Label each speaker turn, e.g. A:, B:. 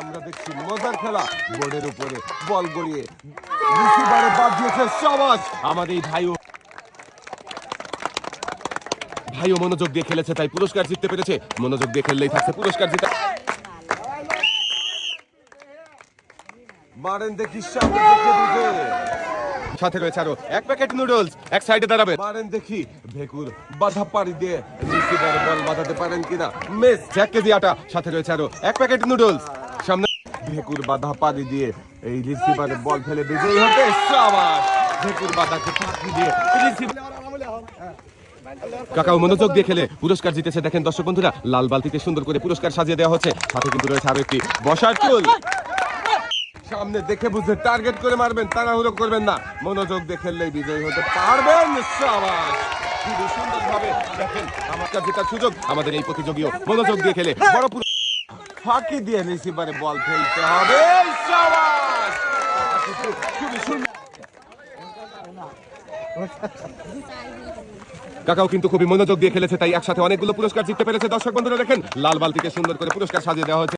A: আমরা দেখছি মজার খেলা। বোর্ডের উপরে বল গড়িয়ে রিসিভারে বাদ দিয়েছে। শাবাশ! আমাদের এই ভাইও মনোযোগ দিয়ে খেলেছে, তাই পুরস্কার জিততে পেরেছে। মনোযোগ দিয়ে খেললেই থাকছে পুরস্কার জিতে। মারেন দেখি সামনে দেখে বুঝে। সাথে রয়েছে আরো এক প্যাকেট নুডলস। এক সাইডে দাঁড়াবে। মারেন দেখি ভেকুর বাধা পাড়ি দিয়ে রিসিভারে বল বাঁধাতে পারেন কিনা। মিস। 1 কেজি আটা। সাথে রয়েছে আরো এক প্যাকেট নুডলস। সামনে ভেকুর বাধা পাড়ি দিয়ে এই রিসিভারে বল ফেলে বিজয়ী হতে। শাবাশ! ভেকুর বাধাকে পাড়ি দিয়ে কাকাও মনোযোগ দিয়ে খেলে পুরস্কার জিতেছে। দেখেন দর্শক বন্ধুরা, লাল বালতিতে সুন্দর করে পুরস্কার সাজিয়ে দেওয়া হচ্ছে। সাথে কিন্তু রয়েছে আরো একটি বসার টুল। সামনে দেখে বুঝে টার্গেট করে মারবেন, তাড়াহুড়ো করবেন না। মনোযোগ দিয়ে খেললেই বিজয়ী হতে পারবেন। শাবাশ! খুবই সুন্দর ভাবে দেখেন আমার জেতার সুযোগ। আমাদের এই প্রতিযোগীও মনোযোগ দিয়ে খেলে বড় ফাঁকি দিয়ে রিসিভারে বল ফেলতে হবে। শাবাশ! খুবই সুন্দর। কাকাও কিন্তু খুবই মনোযোগ দিয়ে খেলেছে, তাই একসাথে অনেকগুলো পুরস্কার জিততে পেরেছে। দর্শক বন্ধুরা দেখেন লাল বালতিতে সুন্দর করে পুরস্কার সাজিয়ে দেওয়া হয়েছে।